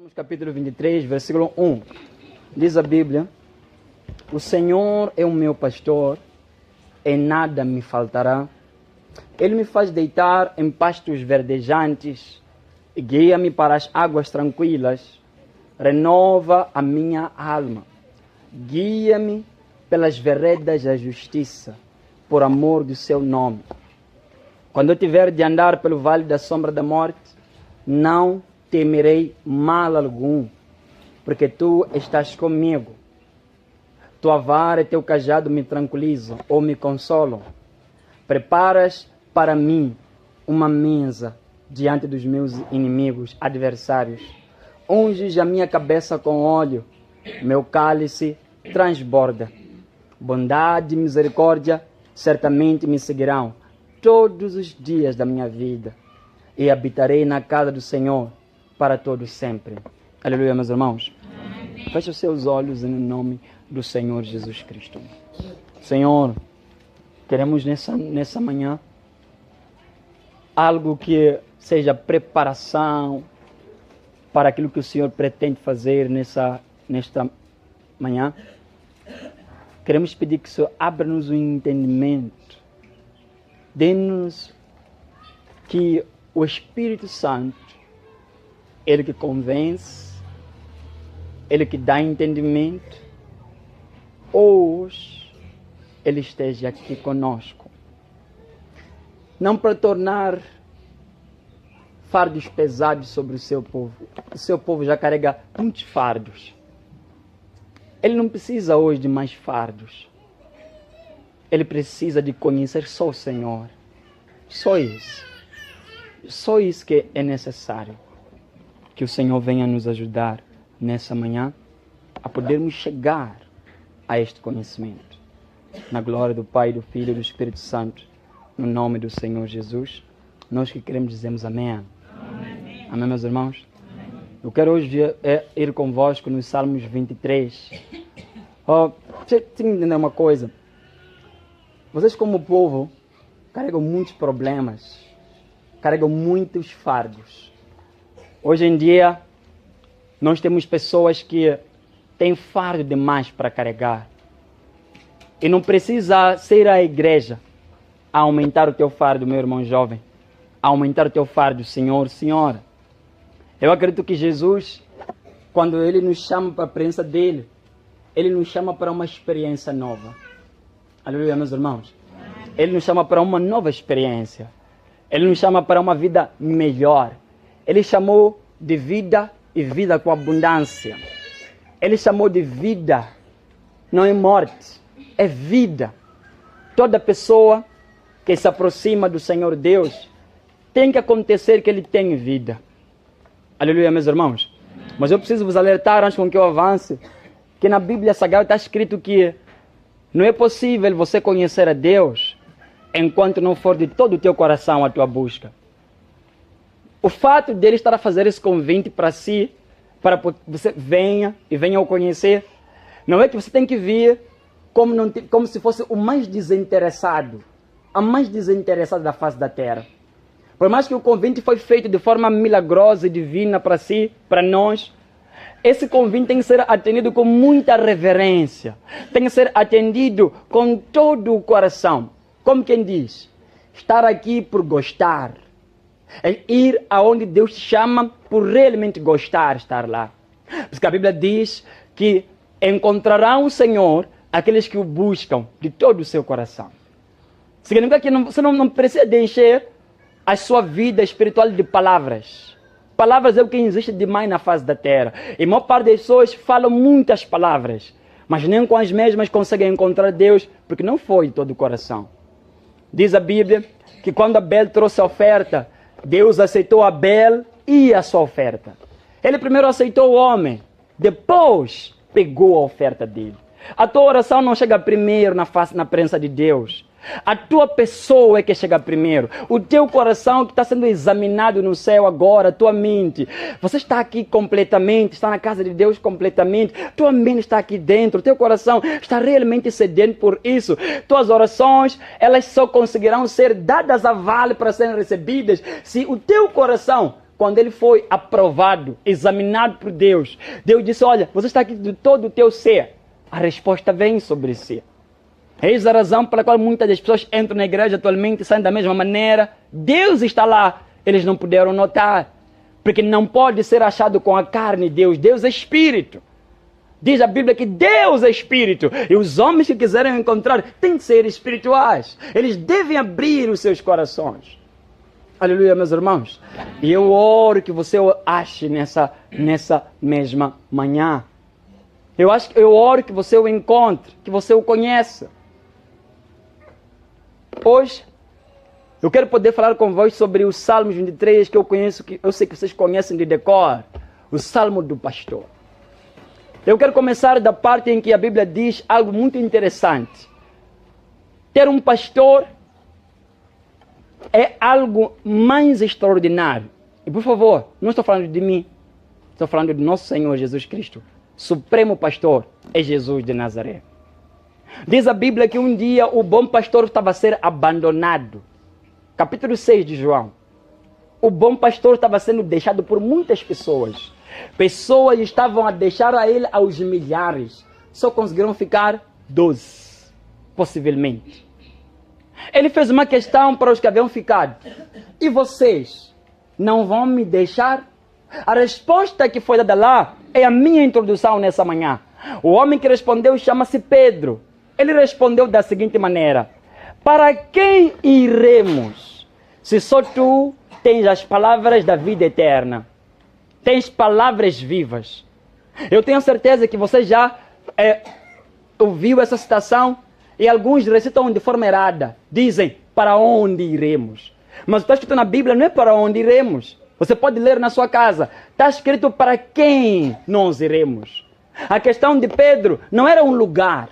Salmos capítulo 23, versículo 1. Diz a Bíblia: o Senhor é o meu pastor, e nada me faltará. Ele me faz deitar em pastos verdejantes, e guia-me para as águas tranquilas. Renova a minha alma. Guia-me pelas veredas da justiça, por amor do seu nome. Quando eu tiver de andar pelo vale da sombra da morte, não temerei mal algum, porque tu estás comigo. Tua vara e teu cajado me tranquilizam ou me consolam. Preparas para mim uma mesa diante dos meus inimigos, adversários. Unges a minha cabeça com óleo, meu cálice transborda. Bondade e misericórdia certamente me seguirão todos os dias da minha vida, e habitarei na casa do Senhor para todos sempre. Aleluia, meus irmãos. Amém. Feche os seus olhos em nome do Senhor Jesus Cristo. Senhor, queremos nessa manhã algo que seja preparação para aquilo que o Senhor pretende fazer nesta manhã. Queremos pedir que o Senhor abra-nos o entendimento. Dê-nos que o Espírito Santo, Ele que convence, Ele que dá entendimento, hoje Ele esteja aqui conosco. Não para tornar fardos pesados sobre o seu povo. O seu povo já carrega muitos fardos. Ele não precisa hoje de mais fardos. Ele precisa de conhecer só o Senhor. Só isso. Só isso que é necessário. Que o Senhor venha nos ajudar nessa manhã a podermos chegar a este conhecimento. Na glória do Pai, do Filho e do Espírito Santo. No nome do Senhor Jesus. Nós que queremos dizemos amém. Amém, amém, meus irmãos? Amém. Eu quero hoje ir convosco nos Salmos 23. Você tem que entender uma coisa. Vocês como povo carregam muitos problemas. Carregam muitos fardos. Hoje em dia, nós temos pessoas que têm fardo demais para carregar. E não precisa ser a igreja a aumentar o teu fardo, meu irmão jovem. A aumentar o teu fardo, senhor, senhora. Eu acredito que Jesus, quando Ele nos chama para a presença dEle, Ele nos chama para uma experiência nova. Aleluia, meus irmãos. Ele nos chama para uma nova experiência. Ele nos chama para uma vida melhor. Ele chamou de vida e vida com abundância. Ele chamou de vida, não é morte, é vida. Toda pessoa que se aproxima do Senhor Deus, tem que acontecer que Ele tem vida. Aleluia, meus irmãos. Mas eu preciso vos alertar, antes com que eu avance, que na Bíblia Sagrada está escrito que não é possível você conhecer a Deus enquanto não for de todo o teu coração a tua busca. O fato dele estar a fazer esse convite para si, para que você venha o conhecer, não é que você tem que vir como se fosse o mais desinteressado, a mais desinteressada da face da terra. Por mais que o convite foi feito de forma milagrosa e divina para si, para nós, esse convite tem que ser atendido com muita reverência, tem que ser atendido com todo o coração. Como quem diz, estar aqui por gostar, é ir aonde Deus te chama por realmente gostar de estar lá. Porque a Bíblia diz que encontrarão o Senhor aqueles que o buscam de todo o seu coração. Significa que você não precisa de encher a sua vida espiritual de palavras. Palavras é o que existe demais na face da terra. E a maior parte das pessoas falam muitas palavras, mas nem com as mesmas conseguem encontrar Deus, porque não foi de todo o coração. Diz a Bíblia que quando Abel trouxe a oferta, Deus aceitou Abel e a sua oferta. Ele primeiro aceitou o homem, depois pegou a oferta dele. A tua oração não chega primeiro na presença de Deus. A tua pessoa é que chega primeiro. O teu coração que está sendo examinado no céu agora, a tua mente. Você está aqui completamente, está na casa de Deus completamente. Tua mente está aqui dentro, teu coração está realmente sedento por isso. Tuas orações, elas só conseguirão ser dadas a vale para serem recebidas se o teu coração quando ele foi aprovado, examinado por Deus, Deus disse, olha, você está aqui de todo o teu ser. A resposta vem sobre si. Eis a razão pela qual muitas das pessoas entram na igreja atualmente e saem da mesma maneira. Deus está lá. Eles não puderam notar. Porque não pode ser achado com a carne Deus. Deus é espírito. Diz a Bíblia que Deus é espírito. E os homens que quiserem encontrar têm que ser espirituais. Eles devem abrir os seus corações. Aleluia, meus irmãos. E eu oro que você o ache nessa mesma manhã. Eu oro que você o encontre, que você o conheça. Hoje, eu quero poder falar com vós sobre o Salmo 23, que eu sei que vocês conhecem de decor. O Salmo do Pastor. Eu quero começar da parte em que a Bíblia diz algo muito interessante. Ter um pastor é algo mais extraordinário. E por favor, não estou falando de mim. Estou falando do nosso Senhor Jesus Cristo. Supremo pastor é Jesus de Nazaré. Diz a Bíblia que um dia o bom pastor estava a ser abandonado. Capítulo 6 de João. O bom pastor estava sendo deixado por muitas pessoas. Pessoas estavam a deixar a ele aos milhares. Só conseguiram ficar 12, possivelmente. Ele fez uma questão para os que haviam ficado. E vocês não vão me deixar? A resposta que foi dada lá é a minha introdução nessa manhã. O homem que respondeu chama-se Pedro. Ele respondeu da seguinte maneira: para quem iremos, se só tu tens as palavras da vida eterna? Tens palavras vivas. Eu tenho certeza que você já ouviu essa citação e alguns recitam de forma errada. Dizem, para onde iremos? Mas está escrito na Bíblia, não é para onde iremos. Você pode ler na sua casa. Está escrito para quem nós iremos. A questão de Pedro não era um lugar.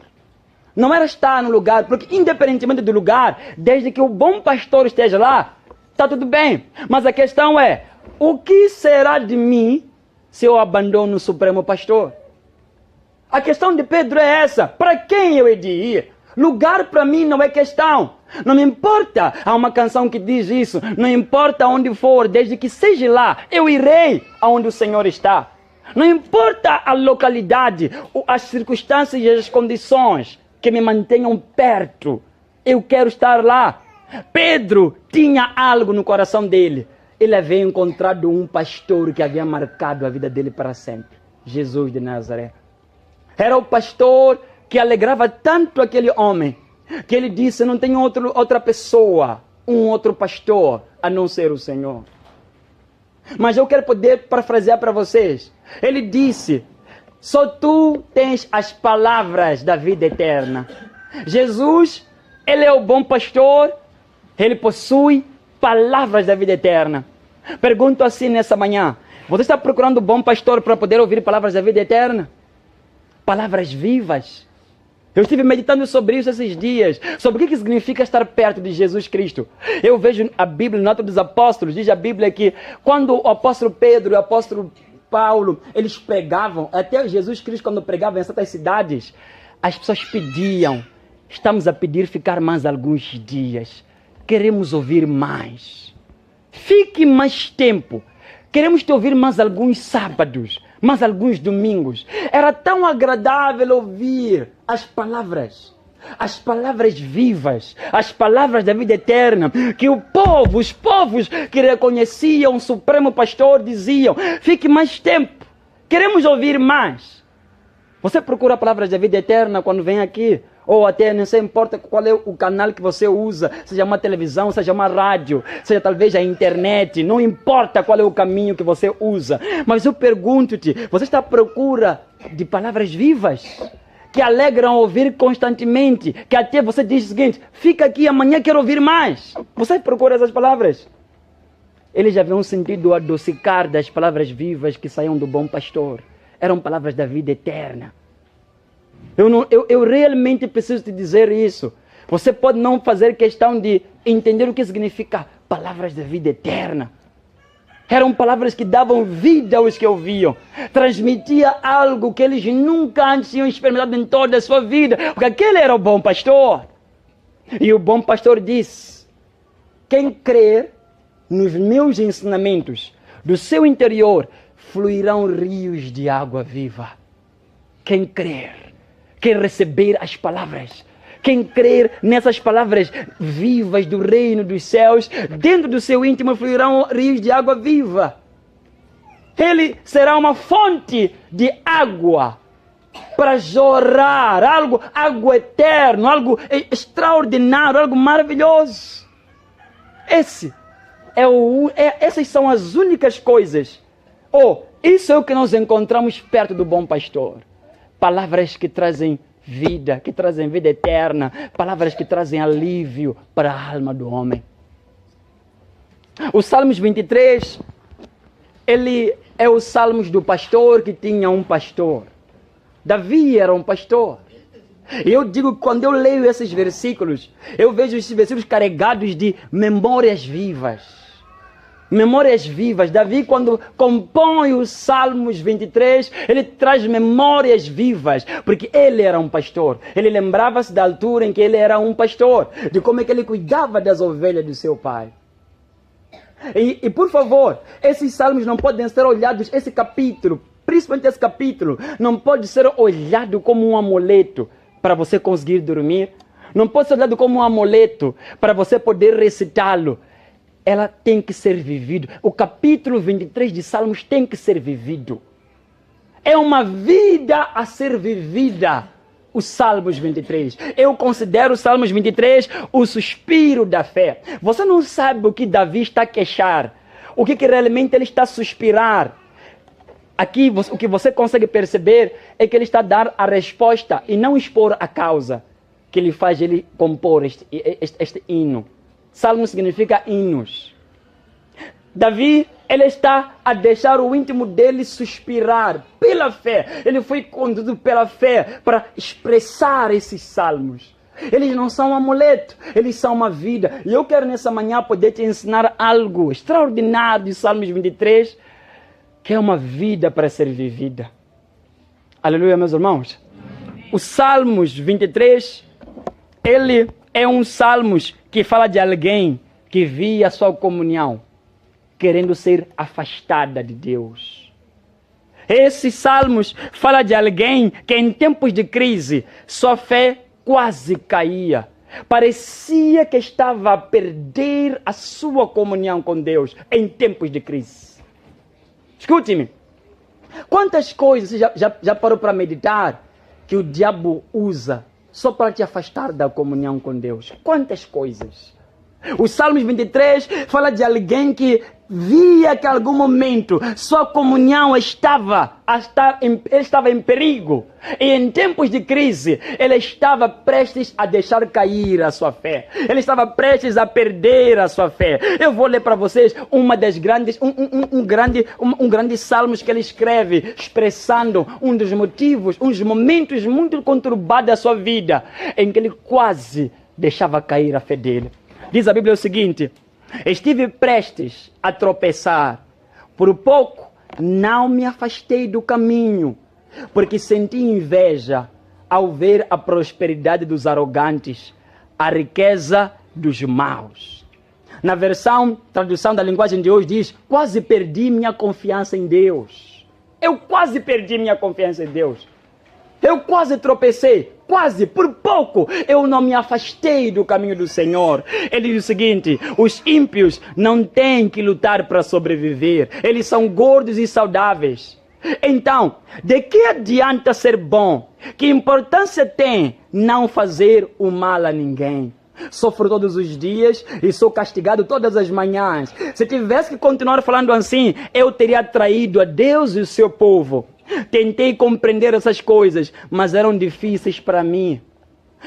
Não era estar no lugar, porque independentemente do lugar, desde que o bom pastor esteja lá, está tudo bem. Mas a questão é, o que será de mim se eu abandono o Supremo Pastor? A questão de Pedro é essa. Para quem eu hei de ir? Lugar para mim não é questão. Não me importa. Há uma canção que diz isso. Não importa onde for, desde que seja lá, eu irei aonde o Senhor está. Não importa a localidade, as circunstâncias e as condições que me mantenham perto. Eu quero estar lá. Pedro tinha algo no coração dele. Ele havia encontrado um pastor que havia marcado a vida dele para sempre. Jesus de Nazaré. Era o pastor que alegrava tanto aquele homem, que ele disse, não tem outra pessoa, um outro pastor, a não ser o Senhor. Mas eu quero poder parafrasear para vocês. Ele disse, só tu tens as palavras da vida eterna. Jesus, ele é o bom pastor, ele possui palavras da vida eterna. Pergunto assim nessa manhã, você está procurando um bom pastor para poder ouvir palavras da vida eterna? Palavras vivas. Eu estive meditando sobre isso esses dias, sobre o que significa estar perto de Jesus Cristo. Eu vejo a Bíblia, no Atos dos Apóstolos, diz a Bíblia que quando o apóstolo Pedro e o apóstolo Paulo, eles pregavam, até Jesus Cristo quando pregava em certas cidades, as pessoas pediam, estamos a pedir ficar mais alguns dias, queremos ouvir mais. Fique mais tempo, queremos te ouvir mais alguns sábados, mais alguns domingos. Era tão agradável ouvir as palavras vivas, as palavras da vida eterna, que os povos que reconheciam o Supremo Pastor diziam, fique mais tempo, queremos ouvir mais. Você procura palavras da vida eterna quando vem aqui, ou até não sei, importa qual é o canal que você usa, seja uma televisão, seja uma rádio, seja talvez a internet, não importa qual é o caminho que você usa. Mas eu pergunto-te, você está à procura de palavras vivas? Que alegram ouvir constantemente, que até você diz o seguinte, fica aqui, amanhã quero ouvir mais. Você procura essas palavras? Eles já haviam sentido o adocicar das palavras vivas que saíam do bom pastor. Eram palavras da vida eterna. Eu realmente preciso te dizer isso. Você pode não fazer questão de entender o que significa palavras da vida eterna. Eram palavras que davam vida aos que ouviam. Transmitia algo que eles nunca antes tinham experimentado em toda a sua vida. Porque aquele era o bom pastor. E o bom pastor disse, quem crer nos meus ensinamentos, do seu interior fluirão rios de água viva. Quem crer, quem receber as palavras, quem crer nessas palavras vivas do reino dos céus, dentro do seu íntimo fluirão rios de água viva. Ele será uma fonte de água para jorrar, algo eterno, algo extraordinário, algo maravilhoso. Essas são as únicas coisas. Isso é o que nós encontramos perto do bom pastor. Palavras que trazem vida eterna, palavras que trazem alívio para a alma do homem. O Salmos 23, ele é o Salmos do pastor que tinha um pastor. Davi era um pastor. E eu digo, quando eu leio esses versículos, eu vejo esses versículos carregados de memórias vivas. Memórias vivas. Davi, quando compõe os Salmos 23, ele traz memórias vivas, porque ele era um pastor. Ele lembrava-se da altura em que ele era um pastor, de como é que ele cuidava das ovelhas do seu pai. E por favor, esses salmos não podem ser olhados, esse capítulo, principalmente esse capítulo, não pode ser olhado como um amuleto para você conseguir dormir. Não pode ser olhado como um amuleto para você poder recitá-lo. Ela tem que ser vivido. O capítulo 23 de Salmos tem que ser vivido. É uma vida a ser vivida. Os Salmos 23. Eu considero os Salmos 23 o suspiro da fé. Você não sabe o que Davi está a queixar. O que realmente ele está a suspirar. Aqui, o que você consegue perceber é que ele está a dar a resposta e não expor a causa que ele faz ele compor este hino. Salmo significa hinos. Davi, ele está a deixar o íntimo dele suspirar pela fé. Ele foi conduzido pela fé para expressar esses salmos. Eles não são um amuleto, eles são uma vida. E eu quero nessa manhã poder te ensinar algo extraordinário de Salmos 23, que é uma vida para ser vivida. Aleluia, meus irmãos. O Salmos 23, ele é um Salmos que fala de alguém que via a sua comunhão querendo ser afastada de Deus. Esses salmos falam de alguém que em tempos de crise sua fé quase caía. Parecia que estava a perder a sua comunhão com Deus em tempos de crise. Escute-me. Quantas coisas você já parou para meditar que o diabo usa só para te afastar da comunhão com Deus? Quantas coisas? O Salmos 23 fala de alguém que via que em algum momento sua comunhão estava em perigo. E em tempos de crise, ele estava prestes a deixar cair a sua fé. Ele estava prestes a perder a sua fé. Eu vou ler para vocês um grande salmos que ele escreve, expressando um dos motivos, uns momentos muito conturbados da sua vida, em que ele quase deixava cair a fé dele. Diz a Bíblia o seguinte: estive prestes a tropeçar, por pouco não me afastei do caminho, porque senti inveja ao ver a prosperidade dos arrogantes, a riqueza dos maus. Na tradução da linguagem de hoje diz: quase perdi minha confiança em Deus. Eu quase perdi minha confiança em Deus. Eu quase tropecei, quase, por pouco, eu não me afastei do caminho do Senhor. Ele diz o seguinte: os ímpios não têm que lutar para sobreviver. Eles são gordos e saudáveis. Então, de que adianta ser bom? Que importância tem não fazer o mal a ninguém? Sofro todos os dias e sou castigado todas as manhãs. Se tivesse que continuar falando assim, eu teria traído a Deus e o seu povo. Tentei compreender essas coisas, mas eram difíceis para mim.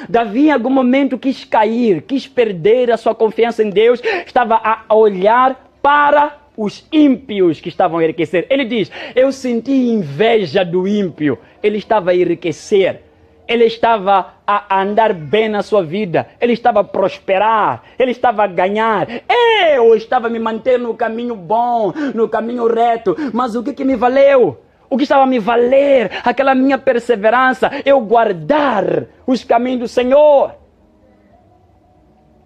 Davi em algum momento quis cair, quis perder a sua confiança em Deus, estava a olhar para os ímpios que estavam a enriquecer. Ele diz: eu senti inveja do ímpio. Ele estava a enriquecer, ele estava a andar bem na sua vida, ele estava a prosperar, ele estava a ganhar. Eu estava a me manter no caminho bom, no caminho reto, mas o que me valeu? O que estava a me valer? Aquela minha perseverança, eu guardar os caminhos do Senhor.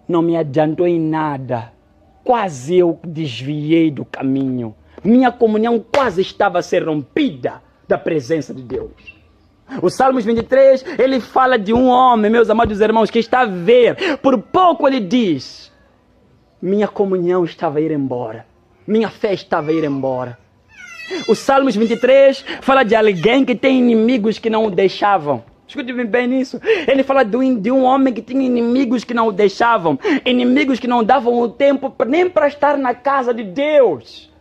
Não me adiantou em nada. Quase eu desviei do caminho. Minha comunhão quase estava a ser rompida da presença de Deus. O Salmos 23, ele fala de um homem, meus amados irmãos, que está a ver. Por pouco ele diz, minha comunhão estava a ir embora. Minha fé estava a ir embora. O Salmos 23 fala de alguém que tem inimigos que não o deixavam. Escute-me bem nisso. Ele fala de um homem que tinha inimigos que não o deixavam. Inimigos que não davam o tempo nem para estar na casa de Deus.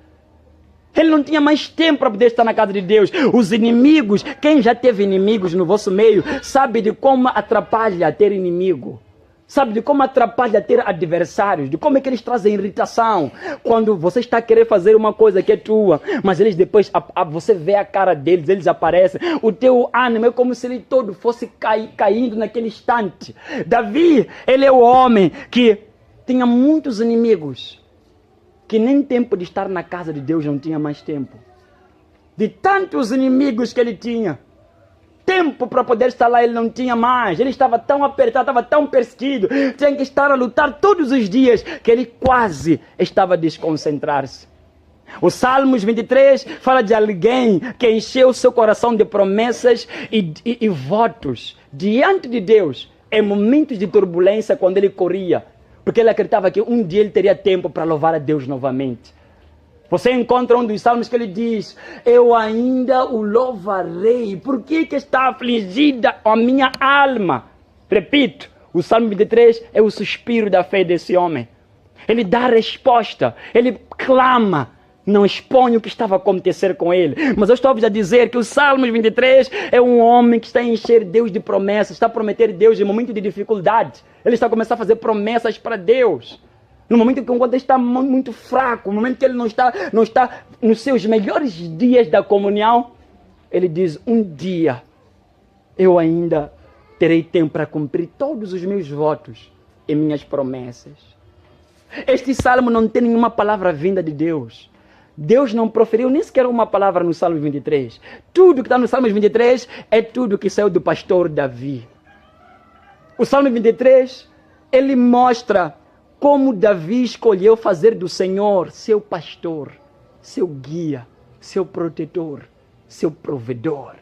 Ele não tinha mais tempo para poder estar na casa de Deus. Os inimigos, quem já teve inimigos no vosso meio, sabe de como atrapalha ter inimigo. Sabe de como atrapalha ter adversários, de como é que eles trazem irritação. Quando você está a querer fazer uma coisa que é tua, mas eles depois, você vê a cara deles, eles aparecem. O teu ânimo é como se ele todo fosse caindo naquele instante. Davi, ele é o homem que tinha muitos inimigos, que nem tempo de estar na casa de Deus não tinha mais tempo. De tantos inimigos que ele tinha, tempo para poder estar lá ele não tinha mais. Ele estava tão apertado, estava tão perseguido, tinha que estar a lutar todos os dias, que ele quase estava a desconcentrar-se. O Salmos 23 fala de alguém que encheu seu coração de promessas e votos diante de Deus em momentos de turbulência, quando ele corria, porque ele acreditava que um dia ele teria tempo para louvar a Deus novamente. Você encontra um dos salmos que ele diz, eu ainda o louvarei. Por que está afligida a minha alma? Repito, o Salmo 23 é o suspiro da fé desse homem. Ele dá resposta, ele clama, não expõe o que estava a acontecer com ele. Mas eu estou a dizer que o Salmo 23 é um homem que está a encher Deus de promessas, está a prometer Deus em momento de dificuldade. Ele está a começar a fazer promessas para Deus. No momento em que ele está muito fraco, no momento que ele não está nos seus melhores dias da comunhão, ele diz, um dia eu ainda terei tempo para cumprir todos os meus votos e minhas promessas. Este salmo não tem nenhuma palavra vinda de Deus. Deus não proferiu nem sequer uma palavra no Salmo 23. Tudo que está no Salmo 23 é tudo que saiu do pastor Davi. O Salmo 23, ele mostra como Davi escolheu fazer do Senhor seu pastor, seu guia, seu protetor, seu provedor.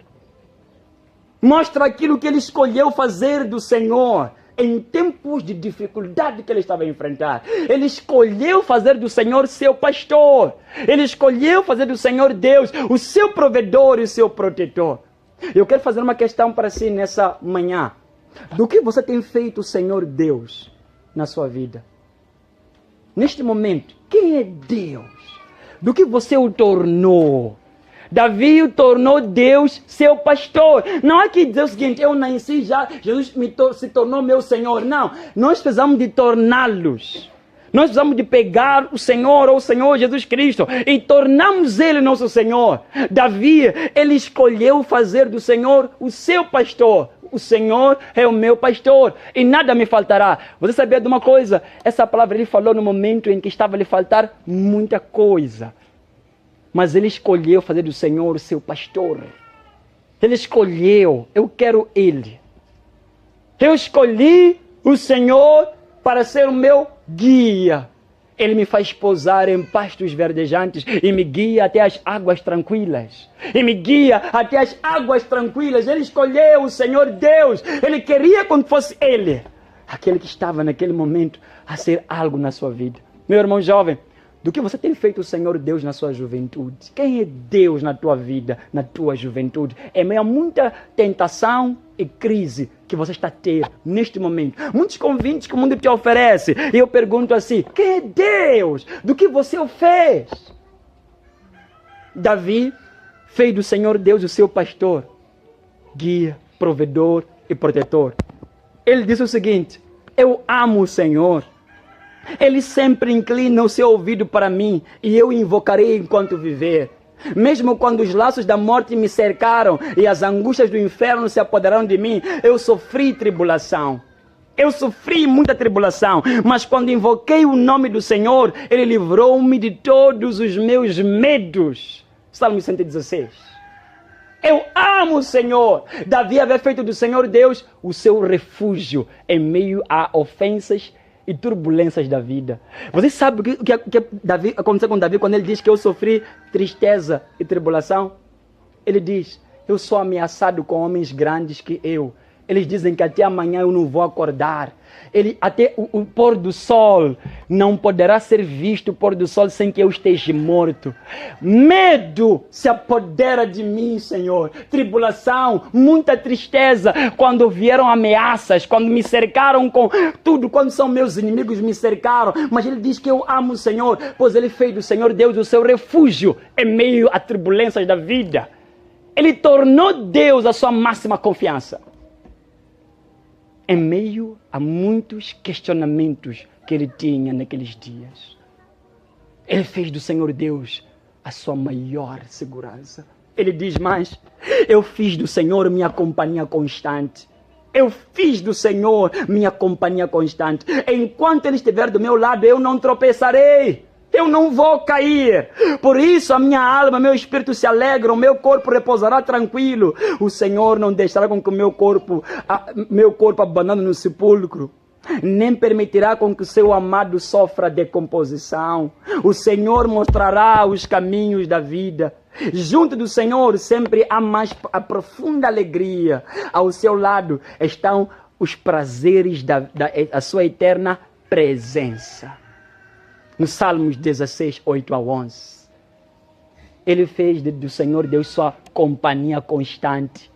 Mostra aquilo que ele escolheu fazer do Senhor em tempos de dificuldade que ele estava a enfrentar. Ele escolheu fazer do Senhor seu pastor. Ele escolheu fazer do Senhor Deus o seu provedor e o seu protetor. Eu quero fazer uma questão para si nessa manhã. Do que você tem feito o Senhor Deus na sua vida? Neste momento, quem é Deus? Do que você o tornou? Davi o tornou Deus seu pastor. Não é que dizer o seguinte, eu nasci já, Jesus se tornou meu Senhor. Não, nós precisamos de torná-los. Nós precisamos de pegar o Senhor ou o Senhor Jesus Cristo e tornamos Ele nosso Senhor. Davi, ele escolheu fazer do Senhor o seu pastor. O Senhor é o meu pastor e nada me faltará. Você sabia de uma coisa? Essa palavra ele falou no momento em que estava a lhe faltar muita coisa. Mas ele escolheu fazer do Senhor o seu pastor. Ele escolheu, eu quero Ele. Eu escolhi o Senhor para ser o meu guia. Ele me faz pousar em pastos verdejantes e me guia até as águas tranquilas. E me guia até as águas tranquilas. Ele escolheu o Senhor Deus. Ele queria que fosse Ele, aquele que estava naquele momento a ser algo na sua vida. Meu irmão jovem, do que você tem feito o Senhor Deus na sua juventude? Quem é Deus na tua vida, na tua juventude? É meio a muita tentação e crise que você está a ter neste momento. Muitos convites que o mundo te oferece. E eu pergunto assim, quem é Deus? Do que você o fez? Davi fez do Senhor Deus o seu pastor, guia, provedor e protetor. Ele disse o seguinte, eu amo o Senhor. Ele sempre inclina o seu ouvido para mim e eu invocarei enquanto viver. Mesmo quando os laços da morte me cercaram e as angústias do inferno se apoderaram de mim, eu sofri tribulação. Eu sofri muita tribulação, mas quando invoquei o nome do Senhor, Ele livrou-me de todos os meus medos. Salmo 116. Eu amo o Senhor. Davi havia feito do Senhor Deus o seu refúgio em meio a ofensas e turbulências da vida. Você sabe o que aconteceu com Davi quando ele diz que eu sofri tristeza e tribulação? Ele diz, eu sou ameaçado com homens grandes que eu. Eles dizem que até amanhã eu não vou acordar. Até o pôr do sol não poderá ser visto o pôr do sol sem que eu esteja morto. Medo se apodera de mim, Senhor. Tribulação, muita tristeza. Quando vieram ameaças, quando me cercaram com tudo, quando são meus inimigos me cercaram. Mas ele diz que eu amo o Senhor, pois ele fez do Senhor Deus o seu refúgio em meio a turbulências da vida. Ele tornou Deus a sua máxima confiança. Em meio a muitos questionamentos que ele tinha naqueles dias. Ele fez do Senhor Deus a sua maior segurança. Ele diz mais, eu fiz do Senhor minha companhia constante. Eu fiz do Senhor minha companhia constante. Enquanto Ele estiver do meu lado, eu não tropeçarei. Eu não vou cair. Por isso a minha alma, meu espírito se alegram, o meu corpo repousará tranquilo. O Senhor não deixará com que o meu corpo abandone no sepulcro. Nem permitirá com que o seu amado sofra decomposição. O Senhor mostrará os caminhos da vida. Junto do Senhor sempre há a profunda alegria. Ao seu lado estão os prazeres da sua eterna presença. No Salmos 16, 8 a 11. Ele fez do Senhor Deus sua companhia constante.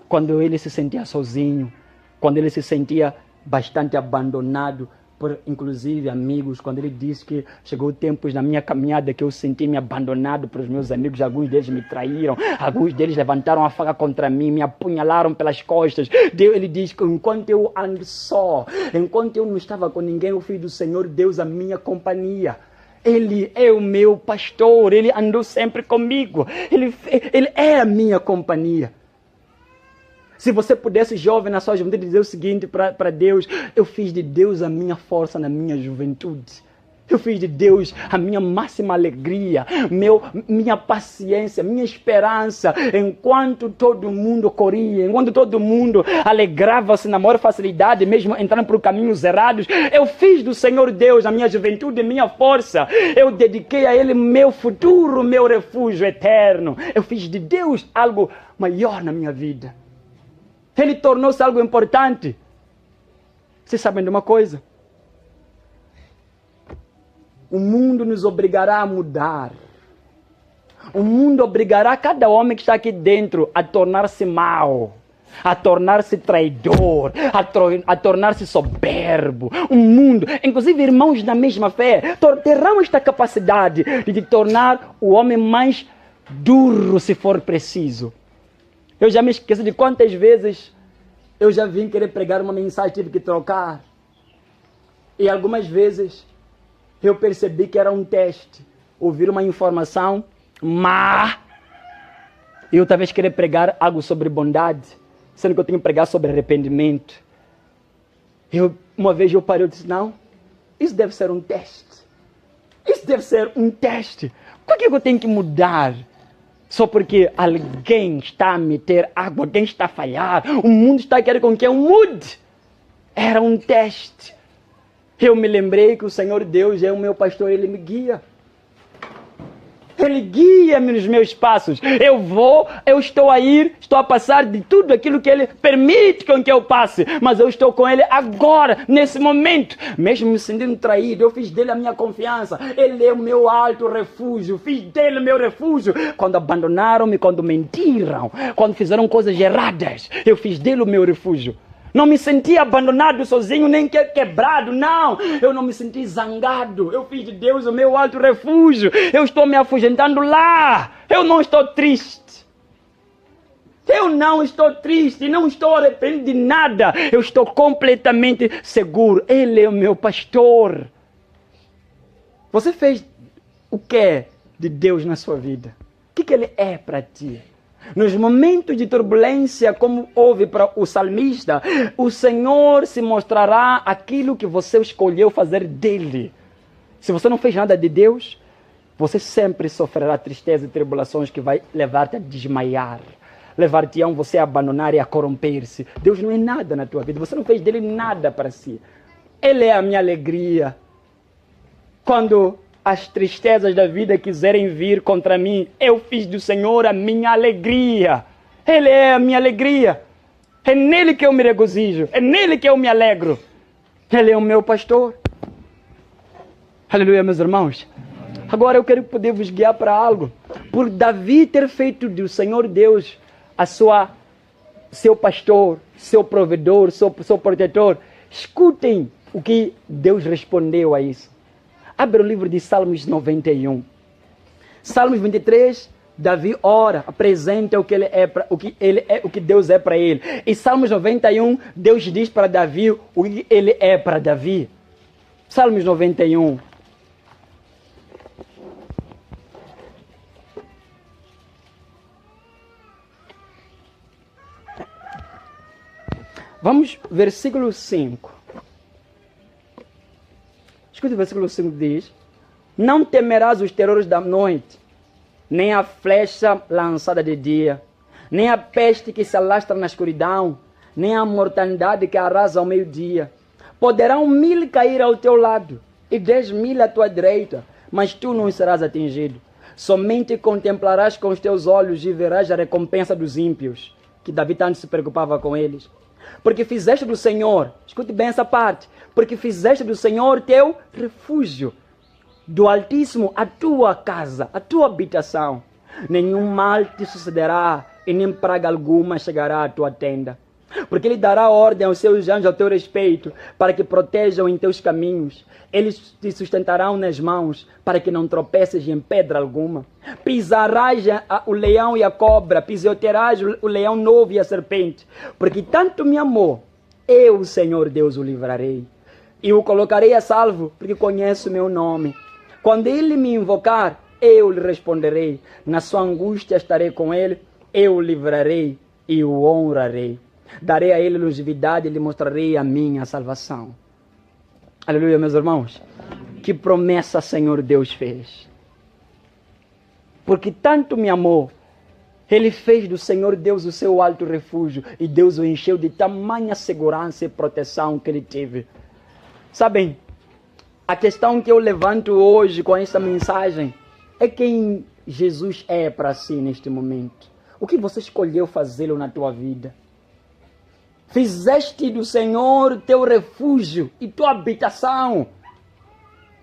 Quando ele se sentia sozinho, quando ele se sentia bastante abandonado por, inclusive, amigos, quando ele disse que chegou tempos na minha caminhada que eu senti-me abandonado pelos meus amigos, alguns deles me traíram, alguns deles levantaram a faca contra mim, me apunhalaram pelas costas. Ele diz que enquanto eu ando só, enquanto eu não estava com ninguém, eu fiz do Senhor Deus a minha companhia. Ele é o meu pastor, ele andou sempre comigo, ele é a minha companhia. Se você pudesse, jovem, na sua juventude, dizer o seguinte para Deus, eu fiz de Deus a minha força na minha juventude. Eu fiz de Deus a minha máxima alegria, minha paciência, minha esperança. Enquanto todo mundo corria, enquanto todo mundo alegrava-se na maior facilidade, mesmo entrando por caminhos errados, eu fiz do Senhor Deus a minha juventude, minha força. Eu dediquei a Ele meu futuro, meu refúgio eterno. Eu fiz de Deus algo maior na minha vida. Ele tornou-se algo importante. Vocês sabem de uma coisa? O mundo nos obrigará a mudar. O mundo obrigará cada homem que está aqui dentro a tornar-se mau, a tornar-se traidor, a tornar-se soberbo. O mundo, inclusive irmãos da mesma fé, terão esta capacidade de tornar o homem mais duro se for preciso. Eu já me esqueci de quantas vezes eu já vim querer pregar uma mensagem, tive que trocar. E algumas vezes eu percebi que era um teste. Ouvir uma informação má. E eu talvez querer pregar algo sobre bondade, sendo que eu tenho que pregar sobre arrependimento. Uma vez eu parei e disse, não, isso deve ser um teste. Isso deve ser um teste. Por que eu tenho que mudar? Só porque alguém está a meter água, alguém está a falhar, o mundo está querendo com que eu mude. Era um teste. Eu me lembrei que o Senhor Deus é o meu pastor, Ele me guia. Ele guia-me nos meus passos. Eu estou a ir, estou a passar de tudo aquilo que Ele permite com que eu passe. Mas eu estou com Ele agora, nesse momento. Mesmo me sentindo traído, eu fiz dele a minha confiança. Ele é o meu alto refúgio. Fiz dele o meu refúgio. Quando abandonaram-me, quando mentiram, quando fizeram coisas erradas, eu fiz dele o meu refúgio. Não me senti abandonado, sozinho, nem quebrado, não. Eu não me senti zangado. Eu fiz de Deus o meu alto refúgio. Eu estou me afugentando lá. Eu não estou triste. Eu não estou triste, não estou arrependido de nada. Eu estou completamente seguro. Ele é o meu pastor. Você fez o que de Deus na sua vida? O que Ele é para ti? Nos momentos de turbulência, como houve para o salmista, o Senhor se mostrará aquilo que você escolheu fazer dele. Se você não fez nada de Deus, você sempre sofrerá tristeza e tribulações que vai levar-te a desmaiar, levar-te a você a abandonar e a corromper-se. Deus não é nada na tua vida, você não fez dele nada para si. Ele é a minha alegria. Quando as tristezas da vida quiserem vir contra mim, eu fiz do Senhor a minha alegria. Ele é a minha alegria. É nele que eu me regozijo. É nele que eu me alegro. Ele é o meu pastor. Aleluia, meus irmãos. Agora eu quero poder vos guiar para algo. Por Davi ter feito do Senhor Deus seu pastor, seu provedor, seu protetor, escutem o que Deus respondeu a isso. Abre o livro de Salmos 91. Salmos 23, Davi ora, apresenta o que o que Deus é para ele. Em Salmos 91, Deus diz para Davi o que ele é para Davi. Salmos 91. Vamos, versículo 5. Escute o versículo 5 diz: não temerás os terrores da noite, nem a flecha lançada de dia, nem a peste que se alastra na escuridão, nem a mortandade que arrasa ao meio-dia. Poderão 1000 cair ao teu lado e 10.000 à tua direita, mas tu não serás atingido. Somente contemplarás com os teus olhos e verás a recompensa dos ímpios, que Davi tanto se preocupava com eles. Porque fizeste do Senhor, escute bem essa parte, porque fizeste do Senhor teu refúgio, do Altíssimo a tua casa, a tua habitação. Nenhum mal te sucederá e nem praga alguma chegará à tua tenda. Porque Ele dará ordem aos seus anjos ao teu respeito, para que protejam em teus caminhos. Eles te sustentarão nas mãos, para que não tropeces em pedra alguma. Pisarás o leão e a cobra, pisotearás o leão novo e a serpente. Porque tanto me amou, eu, Senhor Deus, o livrarei. E o colocarei a salvo, porque conhece o meu nome. Quando ele me invocar, eu lhe responderei. Na sua angústia estarei com ele, eu o livrarei e o honrarei. Darei a ele longevidade e lhe mostrarei a minha salvação. Aleluia, meus irmãos. Que promessa Senhor Deus fez. Porque tanto me amou, Ele fez do Senhor Deus o seu alto refúgio e Deus o encheu de tamanha segurança e proteção que Ele teve. Sabem, a questão que eu levanto hoje com esta mensagem é quem Jesus é para si neste momento. O que você escolheu fazê-lo na tua vida? Fizeste do Senhor teu refúgio e tua habitação.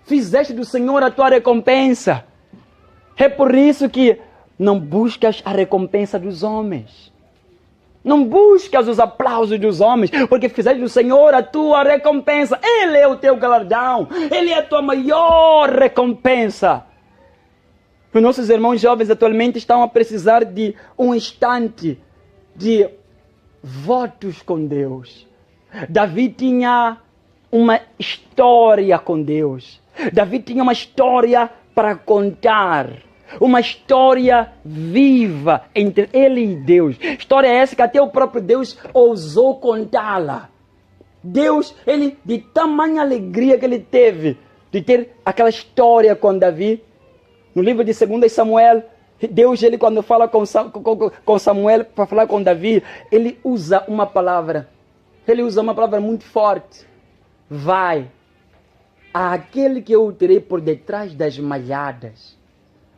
Fizeste do Senhor a tua recompensa. É por isso que não buscas a recompensa dos homens. Não buscas os aplausos dos homens, porque fizeste do Senhor a tua recompensa. Ele é o teu galardão. Ele é a tua maior recompensa. Os nossos irmãos jovens atualmente estão a precisar de um instante de votos com Deus. Davi tinha uma história com Deus. Davi tinha uma história para contar. Uma história viva entre ele e Deus. História essa que até o próprio Deus ousou contá-la. Deus, ele, de tamanha alegria que ele teve de ter aquela história com Davi. No livro de 2 Samuel, Deus, ele quando fala com Samuel para falar com Davi, ele usa uma palavra. Ele usa uma palavra muito forte. Vai àquele que eu tirei por detrás das malhadas.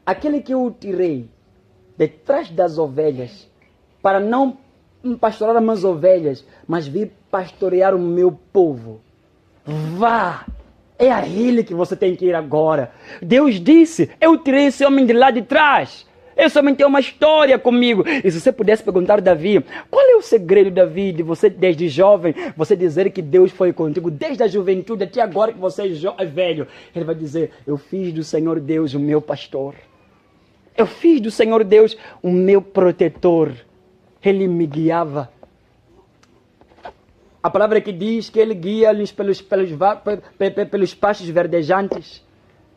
Aquele que eu tirei detrás das ovelhas. Para não pastorear as minhas ovelhas, mas vir pastorear o meu povo. Vá. É a ele que você tem que ir agora. Deus disse, eu tirei esse homem de lá de trás. Eu somente tenho uma história comigo. E se você pudesse perguntar a Davi, qual é o segredo, Davi, de você desde jovem, você dizer que Deus foi contigo desde a juventude até agora que você é velho? Ele vai dizer, eu fiz do Senhor Deus o meu pastor. Eu fiz do Senhor Deus o meu protetor. Ele me guiava. A palavra que diz que ele guia-lhes pelos pastos verdejantes.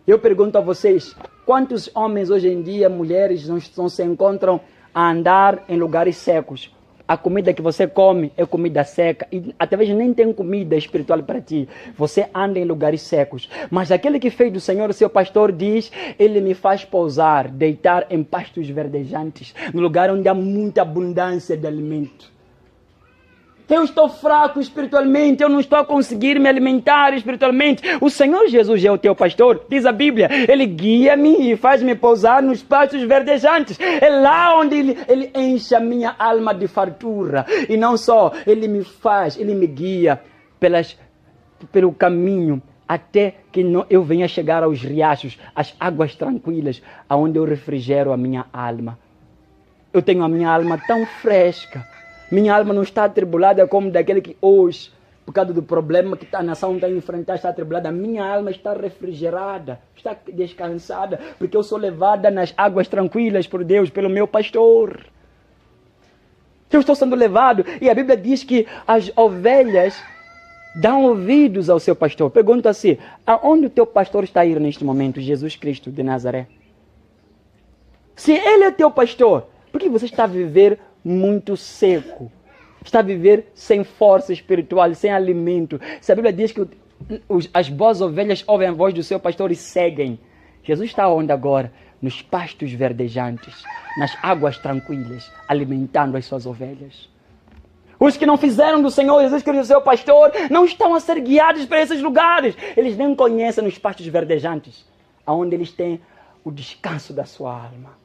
Eu pergunto a vocês, quantos homens hoje em dia, mulheres, não se encontram a andar em lugares secos? A comida que você come é comida seca e até mesmo nem tem comida espiritual para ti. Você anda em lugares secos. Mas aquele que fez do Senhor o seu pastor diz, ele me faz pousar, deitar em pastos verdejantes, no lugar onde há muita abundância de alimento. Eu estou fraco espiritualmente, eu não estou a conseguir me alimentar espiritualmente. O Senhor Jesus é o teu pastor, diz a Bíblia. Ele guia-me e faz-me pousar nos pastos verdejantes. É lá onde ele enche a minha alma de fartura. E não só, ele me guia pelo caminho até que eu venha chegar aos riachos, às águas tranquilas, aonde eu refrigero a minha alma. Eu tenho a minha alma tão fresca. Minha alma não está atribulada como daquele que hoje, por causa do problema que a nação está a enfrentar, está atribulada. Minha alma está refrigerada, está descansada, porque eu sou levada nas águas tranquilas por Deus, pelo meu pastor. Eu estou sendo levado, e a Bíblia diz que as ovelhas dão ouvidos ao seu pastor. Pergunta assim, aonde o teu pastor está a ir neste momento? Jesus Cristo de Nazaré. Se ele é teu pastor, por que você está a viver muito seco? Está a viver sem força espiritual, sem alimento. Se a Bíblia diz que as boas ovelhas ouvem a voz do seu pastor e seguem. Jesus está onde agora? Nos pastos verdejantes, nas águas tranquilas, alimentando as suas ovelhas. Os que não fizeram do Senhor Jesus Cristo o seu pastor não estão a ser guiados para esses lugares. Eles nem conhecem os pastos verdejantes, onde eles têm o descanso da sua alma.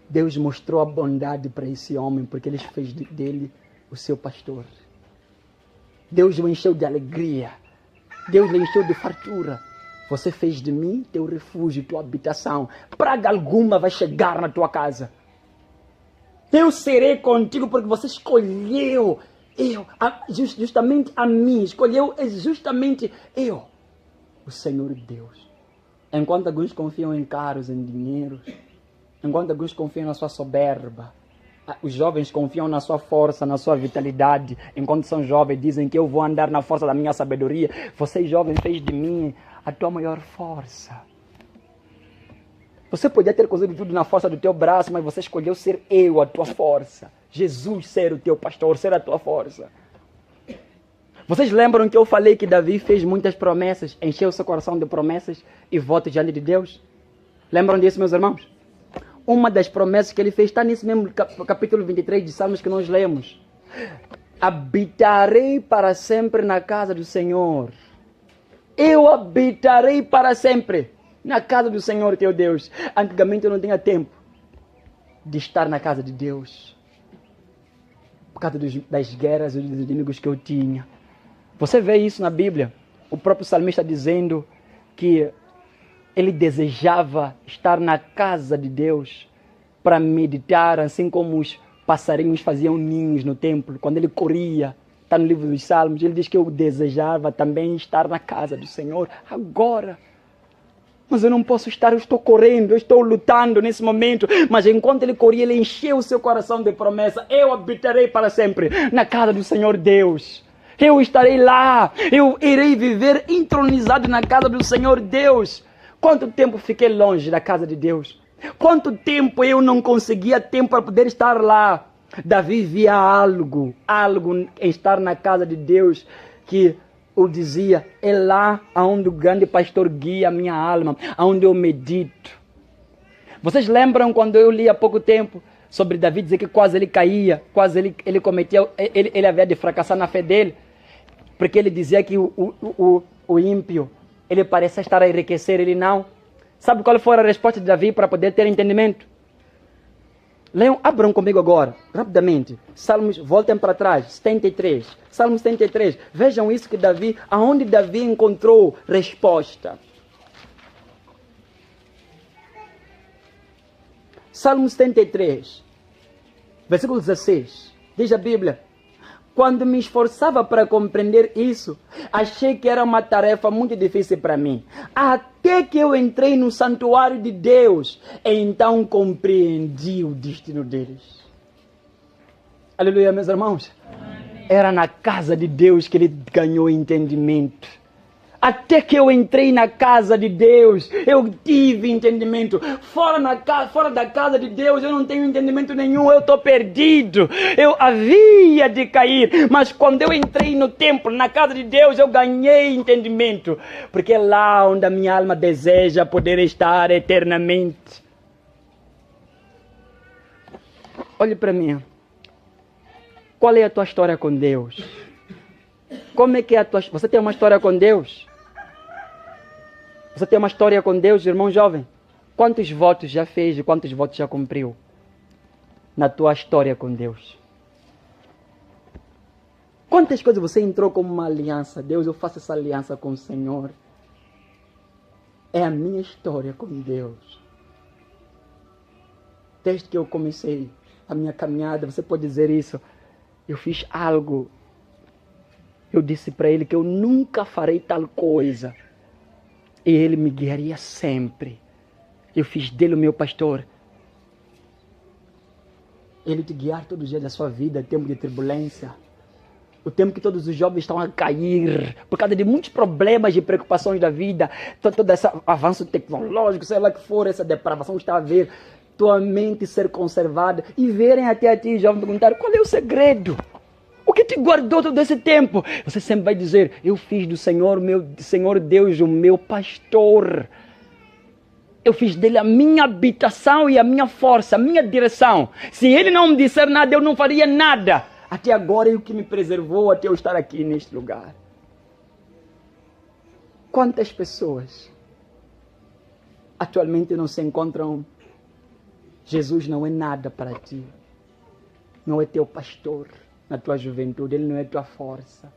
Deus mostrou a bondade para esse homem, porque ele fez dele o seu pastor. Deus o encheu de alegria. Deus o encheu de fartura. Você fez de mim teu refúgio, tua habitação. Praga alguma vai chegar na tua casa. Eu serei contigo porque você escolheu justamente a mim. Escolheu justamente eu, o Senhor Deus. Enquanto alguns confiam em carros, em dinheiro, enquanto alguns confiam na sua soberba, os jovens confiam na sua força, na sua vitalidade. Enquanto são jovens, dizem que eu vou andar na força da minha sabedoria. Você, jovem, fez de mim a tua maior força. Você podia ter conseguido tudo na força do teu braço, mas você escolheu ser eu a tua força. Jesus ser o teu pastor, ser a tua força. Vocês lembram que eu falei que Davi fez muitas promessas, encheu seu coração de promessas e votos diante de Deus? Lembram disso, meus irmãos? Uma das promessas que ele fez está nesse mesmo capítulo 23 de Salmos que nós lemos. Habitarei para sempre na casa do Senhor. Eu habitarei para sempre na casa do Senhor teu Deus. Antigamente eu não tinha tempo de estar na casa de Deus, por causa das guerras e dos inimigos que eu tinha. Você vê isso na Bíblia. O próprio salmista dizendo que ele desejava estar na casa de Deus para meditar, assim como os passarinhos faziam ninhos no templo. Quando ele corria, está no livro dos Salmos, ele diz que eu desejava também estar na casa do Senhor agora. Mas eu não posso estar, eu estou correndo, eu estou lutando nesse momento. Mas enquanto ele corria, ele encheu o seu coração de promessa. Eu habitarei para sempre na casa do Senhor Deus. Eu estarei lá, eu irei viver entronizado na casa do Senhor Deus. Quanto tempo fiquei longe da casa de Deus? Quanto tempo eu não conseguia tempo para poder estar lá? Davi via algo em estar na casa de Deus que o dizia, é lá onde o grande pastor guia a minha alma, onde eu medito. Vocês lembram quando eu li há pouco tempo sobre Davi dizer que quase ele caía, quase ele cometia, ele havia de fracassar na fé dele, porque ele dizia que o ímpio, ele parece estar a enriquecer, ele não. Sabe qual foi a resposta de Davi para poder ter entendimento? Leiam, abram comigo agora, rapidamente. Salmos, voltem para trás, 73. Salmos 73. Vejam isso que Davi, aonde Davi encontrou resposta. Salmos 73, versículo 16. Diz a Bíblia: quando me esforçava para compreender isso, achei que era uma tarefa muito difícil para mim. Até que eu entrei no santuário de Deus, então compreendi o destino deles. Aleluia, meus irmãos. Era na casa de Deus que ele ganhou entendimento. Até que eu entrei na casa de Deus, eu tive entendimento. Fora da casa de Deus, eu não tenho entendimento nenhum, eu estou perdido. Eu havia de cair, mas quando eu entrei no templo, na casa de Deus, eu ganhei entendimento. Porque é lá onde a minha alma deseja poder estar eternamente. olhe para mim. Qual é a tua história com Deus? Como é que é a tua... Você tem uma história com Deus? Você tem uma história com Deus, irmão jovem? Quantos votos já fez e quantos votos já cumpriu na tua história com Deus? Quantas coisas você entrou como uma aliança? Deus, eu faço essa aliança com o Senhor. É a minha história com Deus. Desde que eu comecei a minha caminhada, você pode dizer isso. Eu fiz algo. Eu disse para Ele que eu nunca farei tal coisa. E Ele me guiaria sempre. Eu fiz dele o meu pastor. Ele te guiar todos os dias da sua vida, tempo de turbulência. O tempo que todos os jovens estão a cair por causa de muitos problemas e preocupações da vida. Todo esse avanço tecnológico, sei lá que for, essa depravação que está a ver. Tua mente ser conservada. E verem até a ti, jovem, perguntar, qual é o segredo? O que te guardou todo esse tempo? Você sempre vai dizer, eu fiz do Senhor, meu Senhor Deus, o meu pastor. Eu fiz dele a minha habitação e a minha força, a minha direção. Se ele não me disser nada, eu não faria nada. Até agora é o que me preservou até eu estar aqui neste lugar. Quantas pessoas atualmente não se encontram? Jesus não é nada para ti. Não é teu pastor na tua juventude. Ele não é tua força.